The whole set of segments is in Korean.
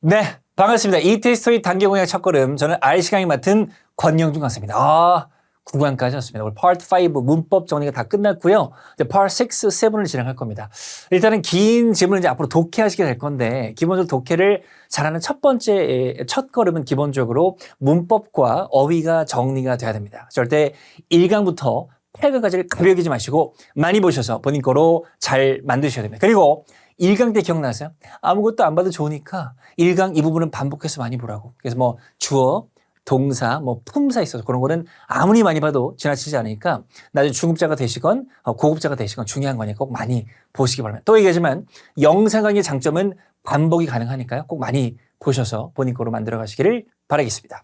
네, 반갑습니다. 이태스토리 단계 공약 첫걸음. 저는 RC 강의 맡은 권영준 강사입니다. 9강까지 왔습니다. 오늘 파트 5 문법 정리가 다 끝났고요. 이제 파트 6, 7을 진행할 겁니다. 일단은 긴 질문을 이제 앞으로 독해하시게 될 건데, 기본적으로 독해를 잘하는 첫 번째, 첫걸음은 기본적으로 문법과 어휘가 정리가 돼야 됩니다. 절대 1강부터 8강까지를 가벼게 하지 마시고 많이 보셔서 본인 거로 잘 만드셔야 됩니다. 그리고 1강 때 기억나세요? 아무것도 안 봐도 좋으니까 1강 이 부분은 반복해서 많이 보라고. 그래서 뭐 주어, 동사, 뭐 품사 있어서 그런 거는 아무리 많이 봐도 지나치지 않으니까 나중에 중급자가 되시건 고급자가 되시건 중요한 거니까 꼭 많이 보시기 바랍니다. 또 얘기하지만 영상 강의의 장점은 반복이 가능하니까요. 꼭 많이 보셔서 본인 거로 만들어 가시기를 바라겠습니다.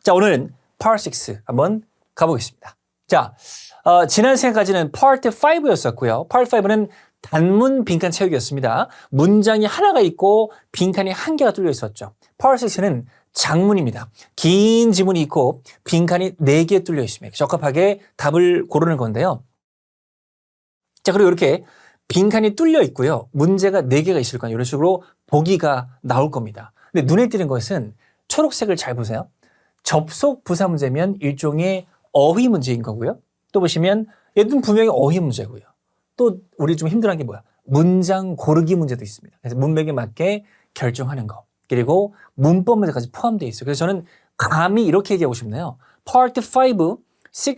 자, 오늘은 Part 6 한번 가보겠습니다. 자, 지난 시간까지는 Part 5였었고요. Part 5는 단문 빈칸 채우기였습니다. 문장이 하나가 있고 빈칸이 한 개가 뚫려 있었죠. Part 6는 장문입니다. 긴 지문이 있고 빈칸이 4개 뚫려 있습니다. 적합하게 답을 고르는 건데요. 자, 그리고 이렇게 빈칸이 뚫려 있고요. 문제가 4개가 있을 거예요. 이런 식으로 보기가 나올 겁니다. 근데 눈에 띄는 것은 초록색을 잘 보세요. 접속 부사 문제면 일종의 어휘 문제인 거고요. 또 보시면 얘는 분명히 어휘 문제고요. 또 우리 좀 힘들어하는 게 뭐야? 문장 고르기 문제도 있습니다. 그래서 문맥에 맞게 결정하는 거. 그리고 문법 문제까지 포함되어 있어요. 그래서 저는 감히 이렇게 얘기하고 싶네요. Part 5, 6,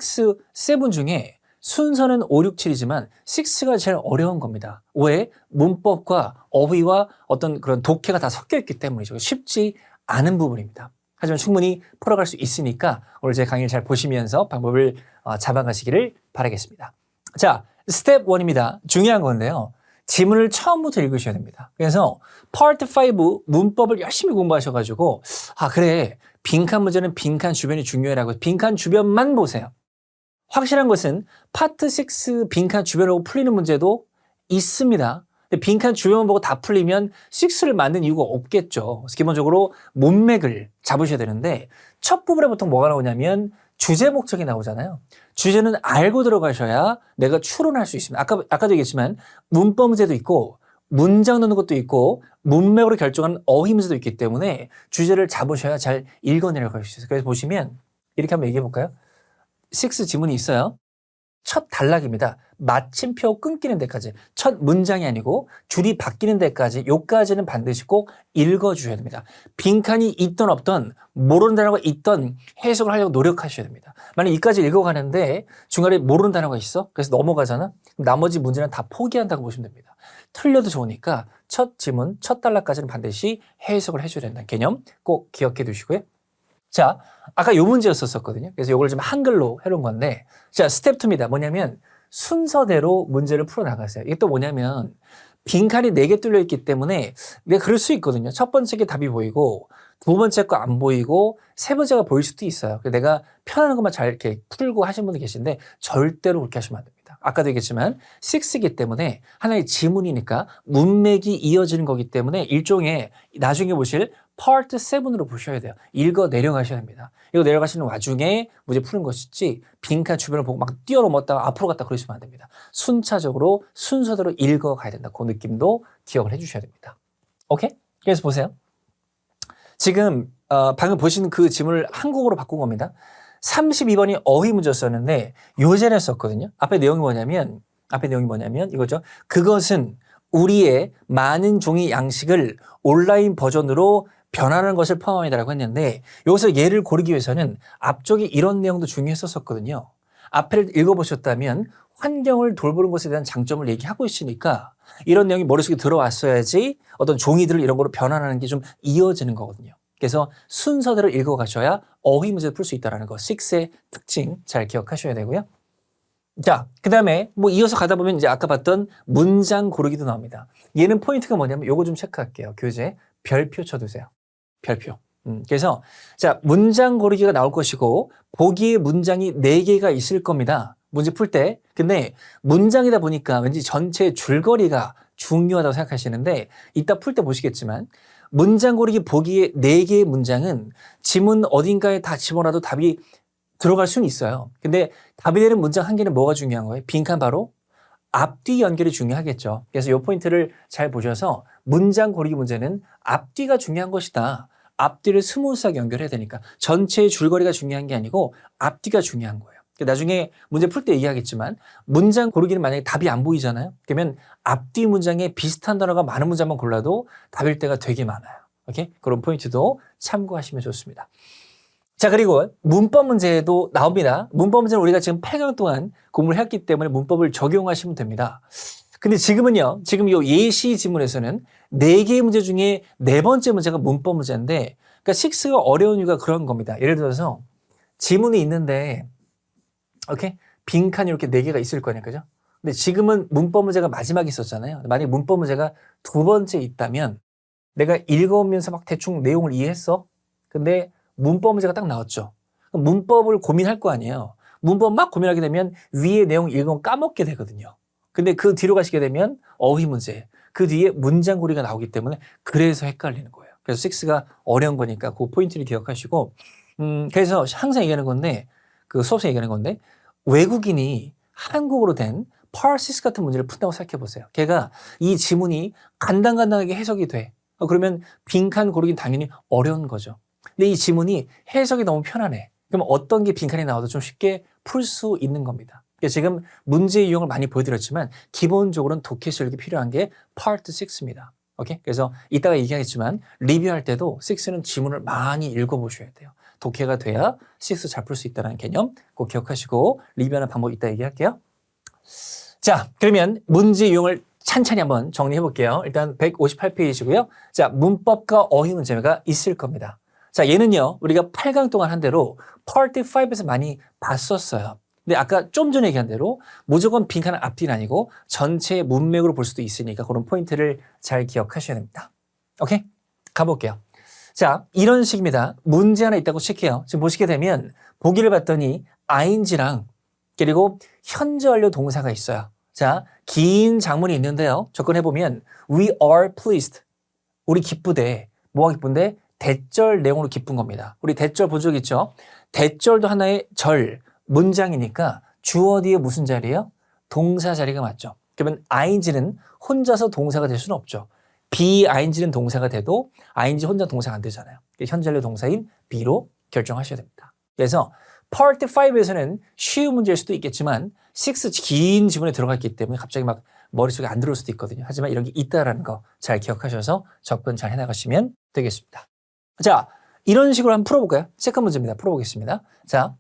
7 중에 순서는 5, 6, 7이지만 6가 제일 어려운 겁니다. 왜? 문법과 어휘와 어떤 그런 독해가 다 섞여 있기 때문이죠. 쉽지 않은 부분입니다. 하지만 충분히 풀어갈 수 있으니까 오늘 제 강의를 잘 보시면서 방법을 잡아가시기를 바라겠습니다. 자, 스텝 1입니다. 중요한 건데요. 지문을 처음부터 읽으셔야 됩니다. 그래서 Part 5 문법을 열심히 공부하셔가지고 그래, 빈칸 문제는 빈칸 주변이 중요해라고 빈칸 주변만 보세요. 확실한 것은 Part 6 빈칸 주변으로 풀리는 문제도 있습니다. 빈칸 주변만 보고 다 풀리면 6를 만든 이유가 없겠죠. 그래서 기본적으로 문맥을 잡으셔야 되는데 첫 부분에 보통 뭐가 나오냐면 주제 목적이 나오잖아요. 주제는 알고 들어가셔야 내가 추론할 수 있습니다. 아까도 얘기했지만 문법 문제도 있고 문장 넣는 것도 있고 문맥으로 결정하는 어휘 문제도 있기 때문에 주제를 잡으셔야 잘 읽어내려갈 수 있어요. 그래서 보시면 이렇게 한번 얘기해 볼까요? 6 지문이 있어요. 첫 단락입니다. 마침표 끊기는 데까지. 첫 문장이 아니고 줄이 바뀌는 데까지 요까지는 반드시 꼭 읽어주셔야 됩니다. 빈칸이 있던 없던 모르는 단어가 있던 해석을 하려고 노력하셔야 됩니다. 만약 이까지 읽어가는데 중간에 모르는 단어가 있어? 그래서 넘어가잖아? 그럼 나머지 문제는 다 포기한다고 보시면 됩니다. 틀려도 좋으니까 첫 지문, 첫 단락까지는 반드시 해석을 해줘야 된다는 개념 꼭 기억해 두시고요. 자, 아까 요 문제였었거든요. 그래서 요걸 좀 한글로 해놓은 건데, 자, 스텝 2입니다. 뭐냐면 순서대로 문제를 풀어나가세요. 이게 또 뭐냐면 빈칸이 4개 뚫려 있기 때문에 내가 그럴 수 있거든요. 첫 번째 게 답이 보이고 두 번째 거 안 보이고 세 번째가 보일 수도 있어요. 내가 편안한 것만 잘 이렇게 풀고 하신 분이 계신데 절대로 그렇게 하시면 안 됩니다. 아까도 얘기했지만 6이기 때문에 하나의 지문이니까 문맥이 이어지는 거기 때문에 일종의 나중에 보실 Part 7으로 보셔야 돼요. 읽어 내려가셔야 됩니다. 이거 내려가시는 와중에 문제 푸는 것이지 빈칸 주변을 보고 막 뛰어넘었다가 앞으로 갔다 그러시면 안 됩니다. 순차적으로 순서대로 읽어가야 된다. 그 느낌도 기억을 해주셔야 됩니다. 오케이? 그래서 보세요. 지금 방금 보시는 그 지문을 한국어로 바꾼 겁니다. 32번이 어휘 문제였었는데 요제를 썼거든요. 앞에 내용이 뭐냐면 이거죠. 그것은 우리의 많은 종이 양식을 온라인 버전으로 변화하는 것을 포함합니다라고 했는데 여기서 예를 고르기 위해서는 앞쪽에 이런 내용도 중요했었거든요. 앞을 읽어보셨다면 환경을 돌보는 것에 대한 장점을 얘기하고 있으니까 이런 내용이 머릿속에 들어왔어야지 어떤 종이들을 이런 거로 변환하는 게 좀 이어지는 거거든요. 그래서 순서대로 읽어가셔야 어휘 문제를 풀 수 있다는 거 6의 특징 잘 기억하셔야 되고요. 자, 그 다음에 뭐 이어서 가다 보면 이제 아까 봤던 문장 고르기도 나옵니다. 얘는 포인트가 뭐냐면 요거 좀 체크할게요. 교재 별표 쳐두세요. 별표. 그래서 자, 문장 고르기가 나올 것이고 보기에 문장이 4개가 있을 겁니다. 문제 풀 때. 근데 문장이다 보니까 왠지 전체 줄거리가 중요하다고 생각하시는데 이따 풀 때 보시겠지만 문장 고르기 보기에 4개의 문장은 지문 어딘가에 다 집어넣어도 답이 들어갈 수는 있어요. 근데 답이 되는 문장 한 개는 뭐가 중요한 거예요? 빈칸 바로 앞뒤 연결이 중요하겠죠. 그래서 이 포인트를 잘 보셔서 문장 고르기 문제는 앞뒤가 중요한 것이다. 앞뒤를 스무스하게 연결해야 되니까 전체의 줄거리가 중요한 게 아니고 앞뒤가 중요한 거예요. 나중에 문제 풀 때 얘기하겠지만 문장 고르기는 만약에 답이 안 보이잖아요. 그러면 앞뒤 문장에 비슷한 단어가 많은 문장만 골라도 답일 때가 되게 많아요. 오케이? 그런 포인트도 참고하시면 좋습니다. 자, 그리고 문법 문제도 나옵니다. 문법 문제는 우리가 지금 8강 동안 공부를 했기 때문에 문법을 적용하시면 됩니다. 근데 지금은요, 지금 이 예시 지문에서는 4개의 문제 중에 4번째 문제가 문법 문제인데, 그러니까 6가 어려운 이유가 그런 겁니다. 예를 들어서 지문이 있는데, 오케이? 빈칸이 이렇게 4개가 있을 거냐, 그죠? 근데 지금은 문법 문제가 마지막에 있었잖아요. 만약에 문법 문제가 2번째 있다면, 내가 읽어오면서 막 대충 내용을 이해했어? 근데 문법 문제가 딱 나왔죠. 그럼 문법을 고민할 거 아니에요. 문법 막 고민하게 되면 위에 내용 읽으면 까먹게 되거든요. 근데 그 뒤로 가시게 되면 어휘 문제, 그 뒤에 문장 고리가 나오기 때문에 그래서 헷갈리는 거예요. 그래서 6가 어려운 거니까 그 포인트를 기억하시고, 그래서 항상 얘기하는 건데, 그 수업에서 얘기하는 건데, 외국인이 한국어로 된 Part 6 같은 문제를 푼다고 생각해 보세요. 걔가 이 지문이 간단하게 해석이 돼. 그러면 빈칸 고르긴 당연히 어려운 거죠. 근데 이 지문이 해석이 너무 편안해. 그럼 어떤 게 빈칸이 나와도 좀 쉽게 풀 수 있는 겁니다. 지금 문제 유형을 많이 보여드렸지만 기본적으로는 독해 실력이 필요한 게 Part 6입니다. 오케이? 그래서 이따가 얘기하겠지만 리뷰할 때도 6는 지문을 많이 읽어보셔야 돼요. 독해가 돼야 6 잘 풀 수 있다는 개념 꼭 기억하시고 리뷰하는 방법 이따 얘기할게요. 자, 그러면 문제 유형을 찬찬히 한번 정리해 볼게요. 일단 158페이지고요. 자, 문법과 어휘 문제가 있을 겁니다. 자, 얘는요, 우리가 8강 동안 한 대로 Part 5에서 많이 봤었어요. 근데 아까 좀 전에 얘기한 대로 무조건 빈칸은 앞뒤는 아니고 전체 문맥으로 볼 수도 있으니까 그런 포인트를 잘 기억하셔야 됩니다. 오케이? 가볼게요. 자, 이런 식입니다. 문제 하나 있다고 칠게요. 지금 보시게 되면 보기를 봤더니 ing랑 그리고 현재 완료 동사가 있어요. 자, 긴 장문이 있는데요. 접근해보면 we are pleased. 우리 기쁘대. 뭐가 기쁜데? 대절 내용으로 기쁜 겁니다. 우리 대절 본 적 있죠? 대절도 하나의 절, 문장이니까 주어 뒤에 무슨 자리예요? 동사 자리가 맞죠. 그러면 ing는 혼자서 동사가 될 수는 없죠. be-ing는 동사가 돼도 ing 혼자 동사가 안 되잖아요. 현재 완료 동사인 be로 결정하셔야 됩니다. 그래서 Part 5에서는 쉬운 문제일 수도 있겠지만 6 긴 지문에 들어갔기 때문에 갑자기 막 머릿속에 안 들어올 수도 있거든요. 하지만 이런 게 있다라는 거 잘 기억하셔서 접근 잘 해나가시면 되겠습니다. 자, 이런 식으로 한번 풀어볼까요? 세컨 문제입니다. 풀어보겠습니다. 자,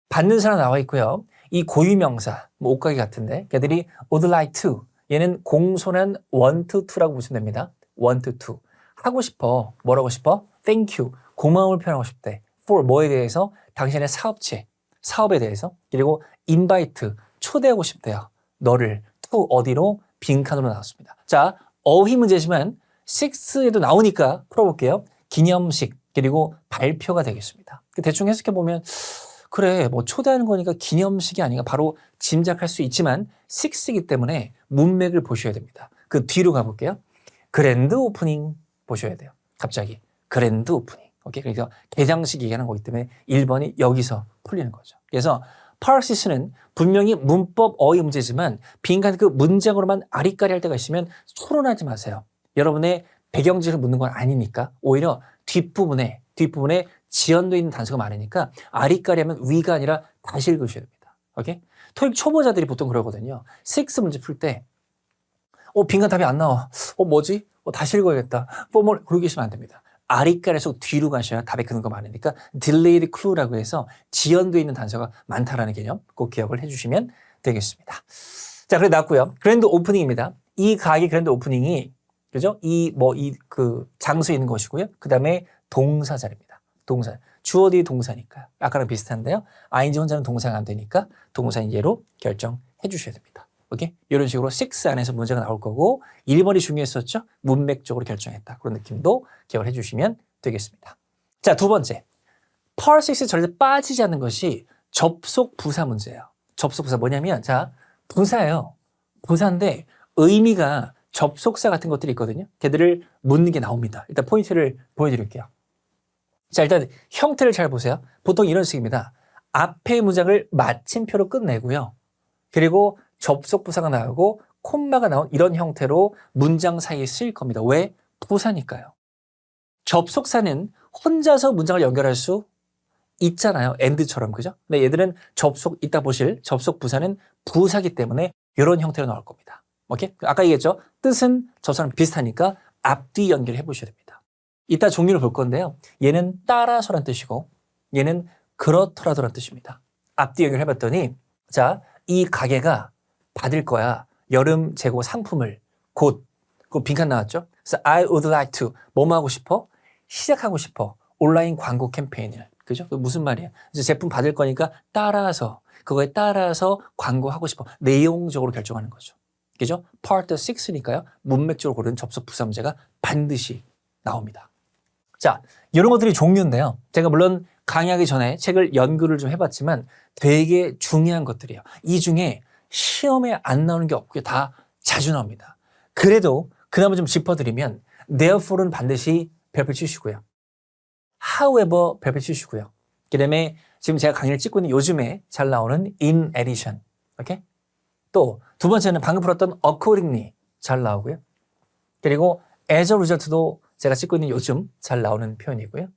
받는 사람 나와 있고요. 이 고유명사, 뭐 옷가게 같은데 걔들이 would like to, 얘는 공손한 want to라고 보시면 됩니다. want to. 하고 싶어. 뭐라고 싶어? thank you. 고마움을 표현하고 싶대. for 뭐에 대해서? 당신의 사업체, 사업에 대해서. 그리고 invite, 초대하고 싶대요. 너를 to 어디로? 빈칸으로 나왔습니다. 자, 어휘 문제지만 6에도 나오니까 풀어볼게요. 기념식, 그리고 발표가 되겠습니다. 대충 해석해보면 그래, 뭐 초대하는 거니까 기념식이 아닌가 바로 짐작할 수 있지만 6이기 때문에 문맥을 보셔야 됩니다. 그 뒤로 가볼게요. 그랜드 오프닝 보셔야 돼요. 갑자기 그랜드 오프닝. 오케이, 그래서 개장식 얘기하는 거기 때문에 1번이 여기서 풀리는 거죠. 그래서 파라시스는 분명히 문법 어휘 문제지만 빈칸 그 문장으로만 아리까리 할 때가 있으면 토론하지 마세요. 여러분의 배경지를 묻는 건 아니니까 오히려 뒷부분에 지연되어 있는 단서가 많으니까 아리까리 하면 위가 아니라 다시 읽으셔야 됩니다. 오케이? 토익 초보자들이 보통 그러거든요. 6 문제 풀 때 빈칸 답이 안 나와. 뭐지? 다시 읽어야겠다. 그러고 계시면 안 됩니다. 아리까리에서 뒤로 가셔야 답에 그는 거 많으니까 delayed clue라고 해서 지연되어 있는 단서가 많다라는 개념 꼭 기억을 해주시면 되겠습니다. 자, 그래 나왔고요. 그랜드 오프닝입니다. 이 가게 그랜드 오프닝이 그죠? 그 장소에 있는 것이고요. 그 다음에 동사 자리입니다. 동사. 주어 뒤에 동사니까요. 아까랑 비슷한데요. ing 혼자는 동사가 안 되니까 동사인 예로 결정해 주셔야 됩니다. 오케이? 이런 식으로 6 안에서 문제가 나올 거고 1번이 중요했었죠? 문맥적으로 결정했다. 그런 느낌도 기억을 해주시면 되겠습니다. 자, 두 번째. Part 6에 절대 빠지지 않는 것이 접속 부사 문제예요. 접속 부사 뭐냐면 자, 부사예요. 부사인데 의미가 접속사 같은 것들이 있거든요. 걔들을 묻는 게 나옵니다. 일단 포인트를 보여드릴게요. 자, 일단 형태를 잘 보세요. 보통 이런 식입니다. 앞에 문장을 마침표로 끝내고요. 그리고 접속부사가 나오고 콤마가 나온 이런 형태로 문장 사이에 쓰일 겁니다. 왜? 부사니까요. 접속사는 혼자서 문장을 연결할 수 있잖아요. and처럼, 그죠? 근데 얘들은 이따 보실 접속 부사는 부사기 때문에 이런 형태로 나올 겁니다. 오케이? 아까 얘기했죠? 뜻은 접사랑 비슷하니까 앞뒤 연결해 보셔야 됩니다. 이따 종류를 볼 건데요. 얘는 따라서란 뜻이고 얘는 그렇더라도란 뜻입니다. 앞뒤 연결해 봤더니 자, 이 가게가 받을 거야. 여름 재고 상품을 곧. 그 빈칸 나왔죠? 그래서 I would like to 뭐뭐 하고 싶어? 시작하고 싶어. 온라인 광고 캠페인을. 그죠? 그 무슨 말이야? 이제 제품 받을 거니까 따라서 그거에 따라서 광고하고 싶어. 내용적으로 결정하는 거죠. 그죠? Part 6니까요. 문맥적으로 고른 접속 부사 문제가 반드시 나옵니다. 자, 이런 것들이 종류인데요. 제가 물론 강의하기 전에 책을 연구를 좀 해봤지만 되게 중요한 것들이에요. 이 중에 시험에 안 나오는 게 없고요. 다 자주 나옵니다. 그래도 그나마 좀 짚어드리면 therefore는 반드시 별표 치시고요. however 별표 치시고요. 그 다음에 지금 제가 강의를 찍고 있는 요즘에 잘 나오는 in addition. 오케이? 또 두 번째는 방금 풀었던 accordingly 잘 나오고요. 그리고 as a result도 제가 찍고 있는 요즘 잘 나오는 표현이고요.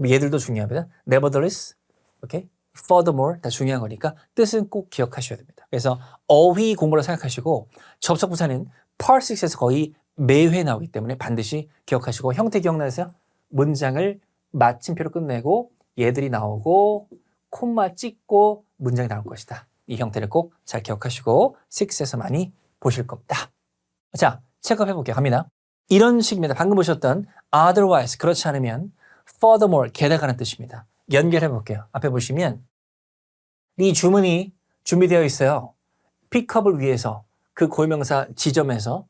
얘들도 중요합니다. nevertheless, okay? furthermore 다 중요한 거니까 뜻은 꼭 기억하셔야 됩니다. 그래서 어휘 공부로 생각하시고 접속부사는 Part 6에서 거의 매회 나오기 때문에 반드시 기억하시고 형태 기억나세요? 문장을 마침표로 끝내고 얘들이 나오고 콤마 찍고 문장이 나올 것이다. 이 형태를 꼭 잘 기억하시고 6에서 많이 보실 겁니다. 자, 체크업 해볼게요. 갑니다. 이런 식입니다. 방금 보셨던 otherwise, 그렇지 않으면 furthermore, 게다가라는 뜻입니다. 연결해 볼게요. 앞에 보시면 이 주문이 준비되어 있어요. 픽업을 위해서 그 고유명사 지점에서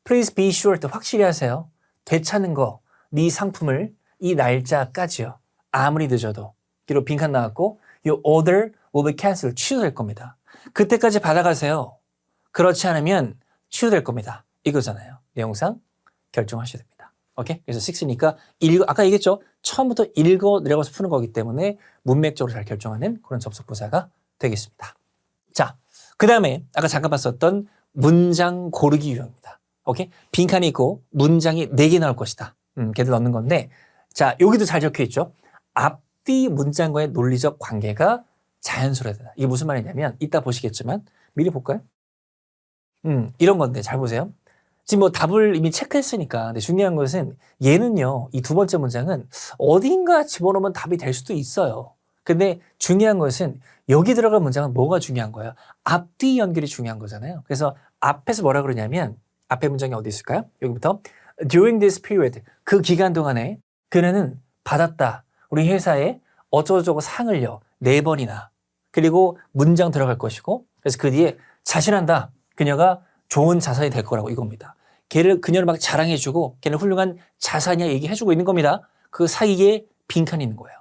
please be sure, 확실히 하세요. 되찾는 거, 네 상품을 이 날짜까지요. 아무리 늦어도. 그리고 빈칸 나왔고 your order will be cancelled, 취소될 겁니다. 그때까지 받아가세요. 그렇지 않으면 취소될 겁니다. 이거잖아요. 내용상 결정하셔야 됩니다. 오케이? 그래서 6니까 아까 얘기했죠? 처음부터 읽어 내려가서 푸는 거기 때문에 문맥적으로 잘 결정하는 그런 접속부사가 되겠습니다. 자, 그 다음에 아까 잠깐 봤었던 문장 고르기 유형입니다. 오케이? 빈칸이 있고 문장이 4개 나올 것이다. 걔들 넣는 건데 자, 여기도 잘 적혀 있죠? 앞뒤 문장과의 논리적 관계가 자연스러워야 된다. 이게 무슨 말이냐면 이따 보시겠지만 미리 볼까요? 이런 건데 잘 보세요. 지금 뭐 답을 이미 체크했으니까. 근데 중요한 것은 얘는요. 이 두 번째 문장은 어딘가 집어넣으면 답이 될 수도 있어요. 근데 중요한 것은 여기 들어갈 문장은 뭐가 중요한 거예요? 앞뒤 연결이 중요한 거잖아요. 그래서 앞에서 뭐라 그러냐면 앞에 문장이 어디 있을까요? 여기부터 during this period, 그 기간 동안에 그녀는 받았다. 우리 회사에 어쩌고저쩌고 상을요. 4번이나. 그리고 문장 들어갈 것이고 그래서 그 뒤에 자신한다. 그녀가 좋은 자산이 될 거라고 이겁니다. 그녀를 막 자랑해주고 걔는 훌륭한 자산이야 얘기해주고 있는 겁니다. 그 사이에 빈칸이 있는 거예요.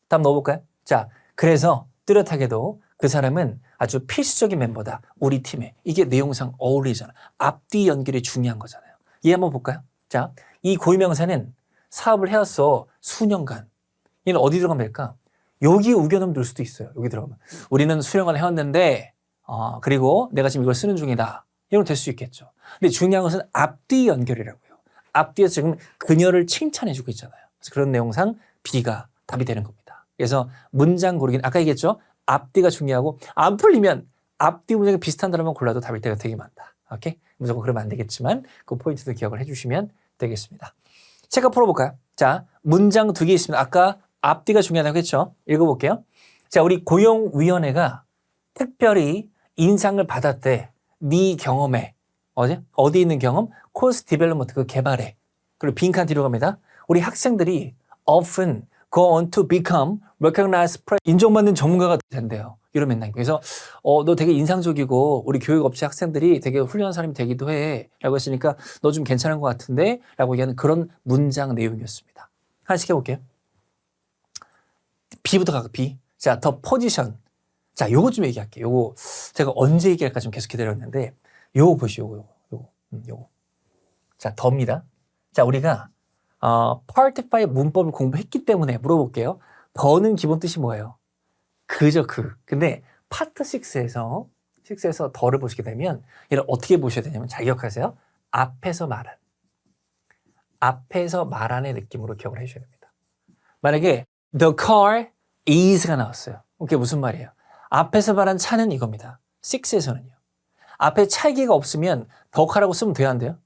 다음 넣어볼까요? 자, 그래서 뚜렷하게도 그 사람은 아주 필수적인 멤버다. 우리 팀에. 이게 내용상 어울리잖아. 앞뒤 연결이 중요한 거잖아요. 얘 한번 볼까요? 자, 이 고유명사는 사업을 해왔어. 수년간. 얘는 어디 들어가면 될까? 여기 우겨넣으면 될 수도 있어요. 여기 들어가면. 우리는 수년간 해왔는데 그리고 내가 지금 이걸 쓰는 중이다. 이러면 될 수 있겠죠. 근데 중요한 것은 앞뒤 연결이라고요. 앞뒤에서 지금 그녀를 칭찬해주고 있잖아요. 그래서 그런 내용상 B가 답이 되는 겁니다. 그래서 문장 고르기는 아까 얘기했죠. 앞뒤가 중요하고 안 풀리면 앞뒤 문장이 비슷한 단어만 골라도 답일 때가 되게 많다. 오케이? 무조건 그러면 안 되겠지만 그 포인트도 기억을 해주시면 되겠습니다. 체크 풀어볼까요? 자, 문장 2개 있습니다. 아까 앞뒤가 중요하다고 했죠. 읽어볼게요. 자, 우리 고용위원회가 특별히 인상을 받았대. 네 경험에 어디 있는 경험? 코스 디벨롭먼트, 그 개발에. 그리고 빈칸 뒤로 갑니다. 우리 학생들이 often go on to become recognized, 인정받는 전문가가 된대요. 이런 맥락. 그래서 너 되게 인상적이고 우리 교육업체 학생들이 되게 훌륭한 사람이 되기도 해 라고 했으니까 너 좀 괜찮은 것 같은데 라고 얘기하는 그런 문장 내용이었습니다. 하나씩 해볼게요. B부터 갈게요. B. 자, the position. 자, 요거 좀 얘기할게요. 요거 제가 언제 얘기할까 좀 계속 기다렸는데 요거 보시오. 요거. 자, 더입니다. 자, 우리가 Part 5 문법을 공부했기 때문에 물어볼게요. 더는 기본 뜻이 뭐예요? 그죠, 그. 근데 Part 6에서 6에서 더를 보시게 되면 얘를 어떻게 보셔야 되냐면 잘 기억하세요. 앞에서 말한의 느낌으로 기억을 해주셔야 됩니다. 만약에 the car is가 나왔어요. 그게 무슨 말이에요? 앞에서 말한 차는 이겁니다. 6에서는요. 앞에 차이가 없으면 the car라고 쓰면 돼요, 안 돼요?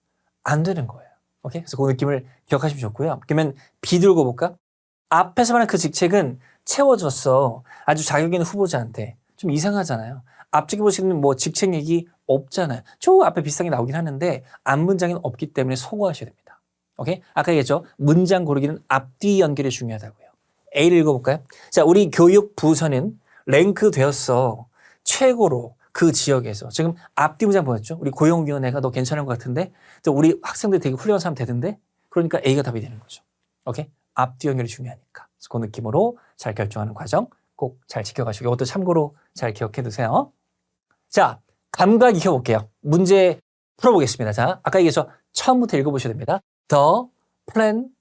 안 되는 거예요. 오케이? 그래서 그 느낌을 기억하시면 좋고요. 그러면 B 들고 볼까? 앞에서 말한 그 직책은 채워졌어. 아주 자격 있는 후보자한테. 좀 이상하잖아요. 앞쪽에 보시는 뭐 직책 얘기 없잖아요. 저 앞에 비슷하게 나오긴 하는데 앞문장에는 없기 때문에 소거하셔야 됩니다. 오케이? 아까 얘기했죠. 문장 고르기는 앞뒤 연결이 중요하다고요. A를 읽어볼까요? 자, 우리 교육 부서는 랭크 되었어. 최고로 그 지역에서. 지금 앞뒤 문장 보였죠? 우리 고용위원회가 너 괜찮은 것 같은데? 우리 학생들 되게 훌륭한 사람 되던데? 그러니까 A가 답이 되는 거죠. 오케이? 앞뒤 연결이 중요하니까. 그래서 그 느낌으로 잘 결정하는 과정 꼭 잘 지켜가시고 이것도 참고로 잘 기억해 두세요. 자, 감각 익혀볼게요. 문제 풀어보겠습니다. 자, 아까 얘기해서 처음부터 읽어보셔야 됩니다. The planned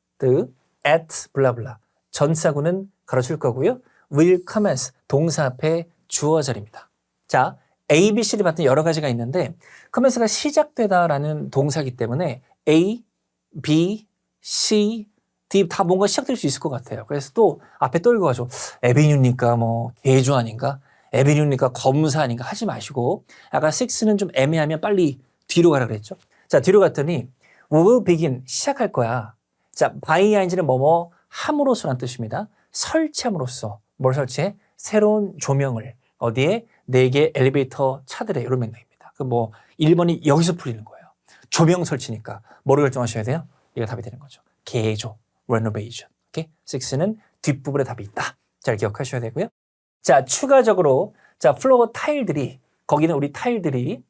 at 블라블라. 전사구는 가로칠 거고요. will commence 동사 앞에 주어 자리입니다. 자, A, B, C를 봤더니 여러 가지가 있는데 commence가 시작되다라는 동사이기 때문에 A, B, C, D 다 뭔가 시작될 수 있을 것 같아요. 그래서 또 앞에 또 읽어가지고 에비뉴니까 뭐 개조 아닌가? 에비뉴니까 검사 아닌가? 하지 마시고 아까 6는 좀 애매하면 빨리 뒤로 가라 그랬죠. 자, 뒤로 갔더니 we will begin 시작할 거야. 자, by ing는 뭐뭐 함으로써라는 뜻입니다. 설치함으로써 뭘 설치해? 새로운 조명을 어디에? 4개 엘리베이터 차들에 이런 맥락입니다. 그 뭐 1번이 여기서 풀리는 거예요. 조명 설치니까 뭐를 결정하셔야 돼요? 이거 답이 되는 거죠. 개조, renovation. 오케이? 6는 뒷부분에 답이 있다. 잘 기억하셔야 되고요. 자, 추가적으로 자, 플로어 타일들이 거기는 우리 타일들이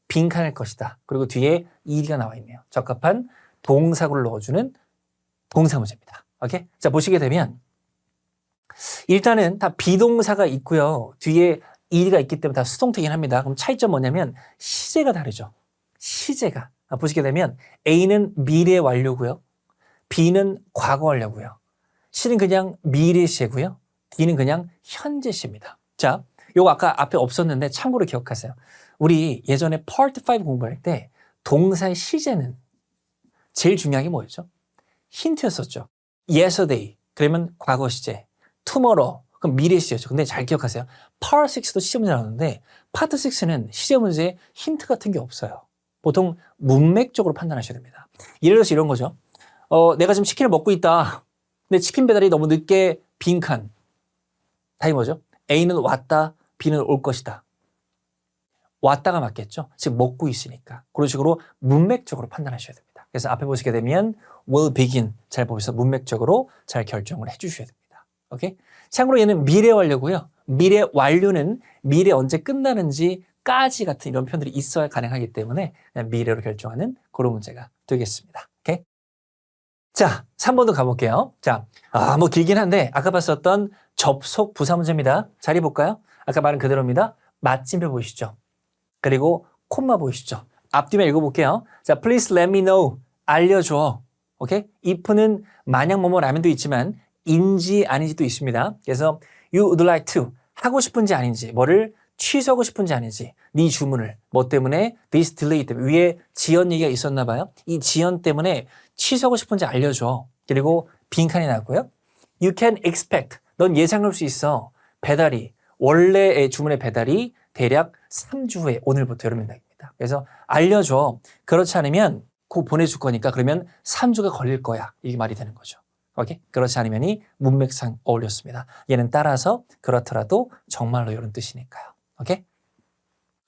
빈칸일 것이다. 그리고 뒤에 ED가 나와 있네요. 적합한 동사구를 넣어주는 동사 문제입니다. 오케이? 자, 보시게 되면 일단은 다 비동사가 있고요. 뒤에 ED가 있기 때문에 다 수동태긴 합니다. 그럼 차이점 뭐냐면 시제가 다르죠. 시제가. 보시게 되면 A는 미래 완료고요. B는 과거 완료고요. C는 그냥 미래 시제고요. D는 그냥 현재 시입니다. 자, 요거 아까 앞에 없었는데 참고로 기억하세요. 우리 예전에 Part 5 공부할 때 동사의 시제는 제일 중요한 게 뭐였죠? 힌트였었죠. Yesterday, 그러면 과거 시제. Tomorrow, 그럼 미래 시제죠. 근데 잘 기억하세요. Part 6도 시제 문제 나오는데 Part 6는 시제 문제에 힌트 같은 게 없어요. 보통 문맥적으로 판단하셔야 됩니다. 예를 들어서 이런 거죠. 내가 지금 치킨을 먹고 있다. 근데 치킨 배달이 너무 늦게 빈칸. 답이 뭐죠? A는 왔다, B는 올 것이다. 왔다가 맞겠죠? 즉 먹고 있으니까. 그런 식으로 문맥적으로 판단하셔야 됩니다. 그래서 앞에 보시게 되면 will begin 잘 보셔서 문맥적으로 잘 결정을 해주셔야 됩니다. 오케이? 참고로 얘는 미래 완료고요. 미래 완료는 미래 언제 끝나는지까지 같은 이런 표현들이 있어야 가능하기 때문에 그냥 미래로 결정하는 그런 문제가 되겠습니다. 오케이? 자, 3번도 가볼게요. 자, 뭐 길긴 한데 아까 봤었던 접속 부사 문제입니다. 자리 볼까요? 아까 말한 그대로입니다. 마침표 보이시죠? 그리고 콤마 보이시죠? 앞뒤만 읽어볼게요. 자, please let me know. 알려줘. 오케이? if는 만약 뭐뭐라면도 있지만 인지 아닌지도 있습니다. 그래서 you would like to 하고 싶은지 아닌지 뭐를 취소하고 싶은지 아닌지 네 주문을 뭐 때문에 this delay 때문에 위에 지연 얘기가 있었나 봐요. 이 지연 때문에 취소하고 싶은지 알려줘. 그리고 빈칸이 나왔고요. You can expect. 넌 예상할 수 있어. 배달이 원래의 주문의 배달이 대략 3주 후에 오늘부터 여름 맥락입니다. 그래서 알려줘. 그렇지 않으면 곧 보내줄 거니까 그러면 3주가 걸릴 거야. 이게 말이 되는 거죠. 오케이? 그렇지 않으면이 문맥상 어울렸습니다. 얘는 따라서 그렇더라도 정말로 이런 뜻이니까요. 오케이?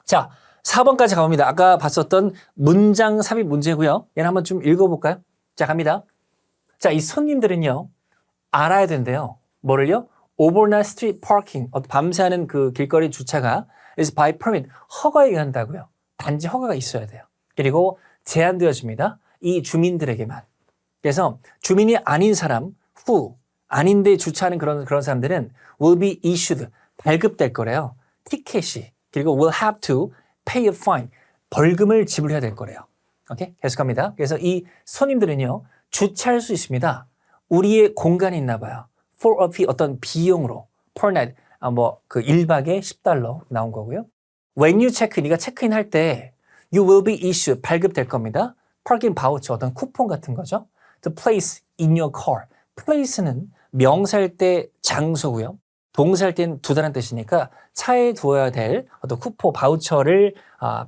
자, 4번까지 가봅니다. 아까 봤었던 문장 삽입 문제고요. 얘는 한번 좀 읽어볼까요? 자, 갑니다. 자, 이 손님들은요. 알아야 된대요. 뭐를요? Overnight street parking, 밤새하는 그 길거리 주차가 is by permit, 허가에 의한다고요. 단지 허가가 있어야 돼요. 그리고 제한되어집니다. 이 주민들에게만. 그래서 주민이 아닌 사람, 아닌데 주차하는 그런 사람들은 will be issued, 발급될 거래요. 티켓이. 그리고 will have to pay a fine, 벌금을 지불해야 될 거래요. 오케이? 계속합니다. 그래서 이 손님들은요, 주차할 수 있습니다. 우리의 공간이 있나 봐요. for a fee, 어떤 비용으로, per night, 그 1박에 $10 나온 거고요. When you check, 네가 체크인 할 때 you will be issued, 발급될 겁니다. parking voucher, 어떤 쿠폰 같은 거죠. The place in your car. place는 명사일 때 장소고요. 동사일 때는 두다라는 뜻이니까 차에 두어야 될 어떤 쿠폰, 바우처를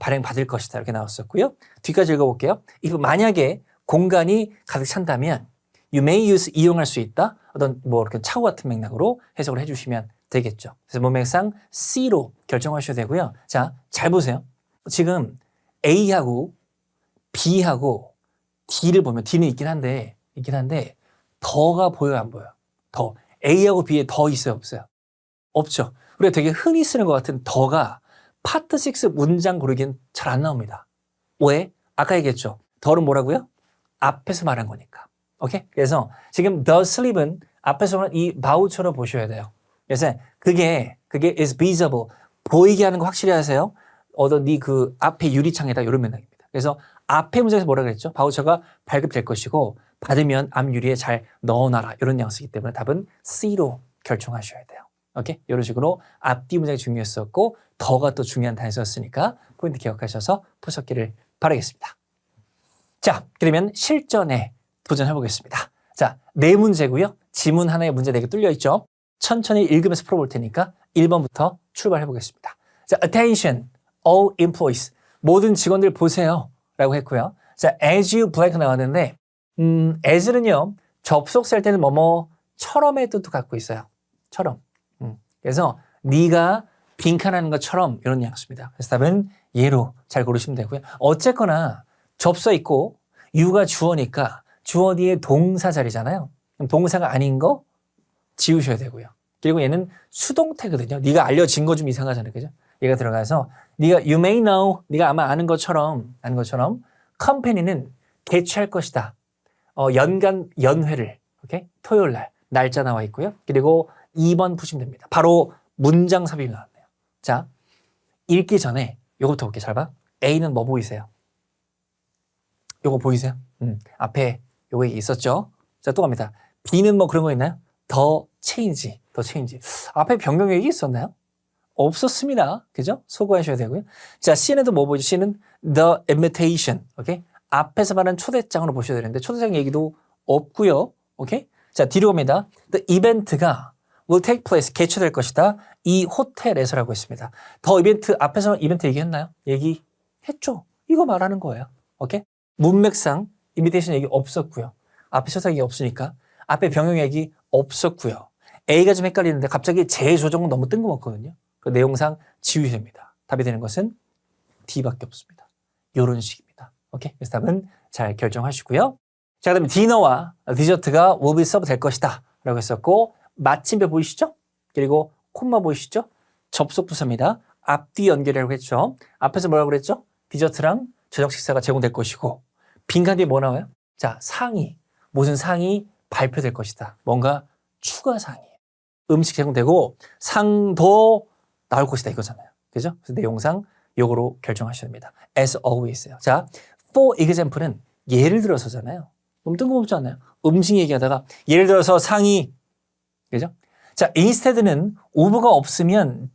발행받을 것이다. 이렇게 나왔었고요. 뒤까지 읽어볼게요. 이거 만약에 공간이 가득 찬다면 you may use, 이용할 수 있다. 어떤 뭐 이렇게 차고 같은 맥락으로 해석을 해주시면 되겠죠. 그래서 문맥상 C로 결정하셔야 되고요. 자, 잘 보세요. 지금 A하고 B하고 D를 보면 D는 있긴 한데 더가 보여요, 안 보여요? 더. A하고 B에 더 있어요, 없어요? 없죠. 우리가 되게 흔히 쓰는 것 같은 더가 파트 6 문장 고르기엔 잘 안 나옵니다. 왜? 아까 얘기했죠. 더는 뭐라고요? 앞에서 말한 거니까. 오케이? 그래서 지금 the sleep은 앞에서 말한 이 바우처로 보셔야 돼요. 그래서 그게 is visible. 보이게 하는 거 확실히 하세요. 네 그 앞에 유리창에다 이런 맥락입니다. 그래서 앞에 문장에서 뭐라 그랬죠? 바우처가 발급될 것이고 받으면 앞 유리에 잘 넣어놔라. 이런 뉘앙스이기 때문에 답은 C로 결정하셔야 돼요. 오케이? 이런 식으로 앞뒤 문장이 중요했었고 더가 또 중요한 단서였으니까 포인트 기억하셔서 푸셨기를 바라겠습니다. 자, 그러면 실전에 도전해 보겠습니다. 자, 4문제고요. 지문 하나에 문제 4개 뚫려 있죠. 천천히 읽으면서 풀어볼 테니까 1번부터 출발해 보겠습니다. 자, attention, all employees. 모든 직원들 보세요. 라고 했고요. 자, as you black 나왔는데 as는요. 접속사 할 때는 뭐뭐처럼의 뜻도 갖고 있어요. 처럼. 그래서 네가 빈칸하는 것처럼 이런 뉘앙스입니다. 그래서 답은 예로 잘 고르시면 되고요. 어쨌거나 접서 있고 you가 주어니까 주어 뒤에 동사 자리잖아요. 그럼 동사가 아닌 거 지우셔야 되고요. 그리고 얘는 수동태거든요. 네가 알려진 거 좀 이상하잖아요. 그죠? 얘가 들어가서 네가 you may know, 네가 아마 아는 것처럼 컴퍼니는 개최할 것이다. 연간 연회를 오케이? 토요일 날 날짜 나와 있고요. 그리고 2번 푸시면 됩니다. 바로 문장 삽입이 나왔네요. 자, 읽기 전에 요거부터 볼게요. 잘 봐. A는 뭐 보이세요? 요거 보이세요? 앞에 요거 있었죠? 자, 또 갑니다. B는 뭐 그런 거 있나요? 더 체인지. 앞에 변경얘기 있었나요? 없었습니다. 그죠? 소거하셔야 되고요. 자, C는 또 뭐 보이죠? C는 the invitation. 오케이? 앞에서 말한 초대장으로 보셔야 되는데 초대장 얘기도 없고요. 오케이? 자, 뒤로 갑니다. The event가 will take place, 개최될 것이다. 이 호텔에서라고 했습니다. 더 이벤트, 앞에서 이벤트 얘기했나요? 얘기했죠. 이거 말하는 거예요. 오케이? 문맥상 인비테이션 얘기 없었고요. 앞에 초대 얘기 없으니까 앞에 병영 얘기 없었고요. A가 좀 헷갈리는데 갑자기 재조정은 너무 뜬금없거든요. 그 내용상 지우셔야 됩니다. 답이 되는 것은 D밖에 없습니다. 이런 식입니다. 오케이? 그래서 답은 잘 결정하시고요. 자, 그다음에 디너와 디저트가 will be served 될 것이다. 라고 했었고 마침표 보이시죠? 그리고 콤마 보이시죠? 접속 부사입니다. 앞뒤 연결이라고 했죠. 앞에서 뭐라고 그랬죠? 디저트랑 저녁 식사가 제공될 것이고 빈칸 뒤에 뭐 나와요? 자, 상이. 무슨 상이 발표될 것이다. 뭔가 추가 상이에요. 음식 제공되고 상도 나올 것이다 이거잖아요. 그죠? 그래서 내용상 요거로 결정하셔야 됩니다. As always요. 자, for example은 예를 들어서잖아요. 너무 뜬금없지 않나요? 음식 얘기하다가 예를 들어서 상이 그죠? 자, instead는 of가 없으면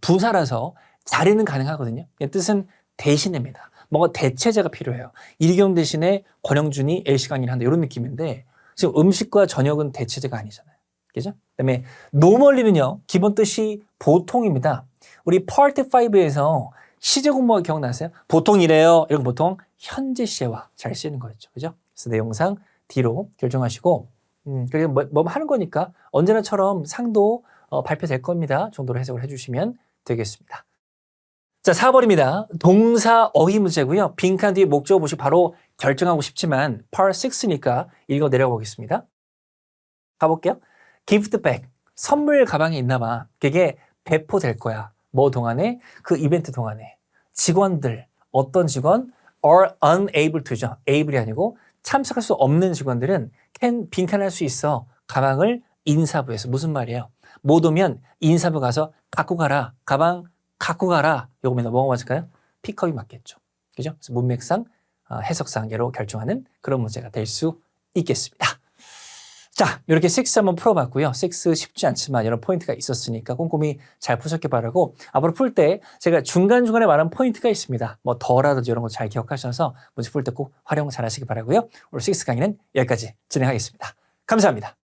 부사라서 자리는 가능하거든요. 뜻은 대신입니다. 뭔가 대체제가 필요해요. 이리경 대신에 권영준이 L시 강의를 한다 이런 느낌인데 지금 음식과 저녁은 대체제가 아니잖아요. 그죠? 그다음에 normally는요. 기본 뜻이 보통입니다. 우리 Part 5에서 시제 공부가 기억나세요? 보통 이래요. 이런 거 보통 현재 시제와 잘 쓰이는 거였죠. 그죠? 그래서 내용상 D로 결정하시고 그리고 뭐 하는 거니까 언제나처럼 상도 발표될 겁니다. 정도로 해석을 해주시면 되겠습니다. 자, 4번입니다. 동사 어휘 문제고요. 빈칸 뒤에 목적어 보시 바로 결정하고 싶지만 Part 6니까 읽어 내려보겠습니다. 가볼게요. Gift bag. 선물 가방이 있나 봐. 그게 배포될 거야. 뭐 동안에? 그 이벤트 동안에. 직원들, 어떤 직원? are unable to죠. able이 아니고 참석할 수 없는 직원들은 can 빈칸할 수 있어. 가방을 인사부에서. 무슨 말이에요? 못 오면 인사부 가서 갖고 가라. 가방 갖고 가라. 요거면 뭐가 맞을까요? 픽업이 맞겠죠. 그죠? 그래서 문맥상, 해석상 예로 결정하는 그런 문제가 될 수 있겠습니다. 자, 이렇게 6 한번 풀어봤고요. 6 쉽지 않지만 이런 포인트가 있었으니까 꼼꼼히 잘 푸셨길 바라고 앞으로 풀 때 제가 중간중간에 말한 포인트가 있습니다. 뭐 더라든지 이런 거 잘 기억하셔서 문제 풀 때 꼭 활용 잘 하시기 바라고요. 오늘 6 강의는 여기까지 진행하겠습니다. 감사합니다.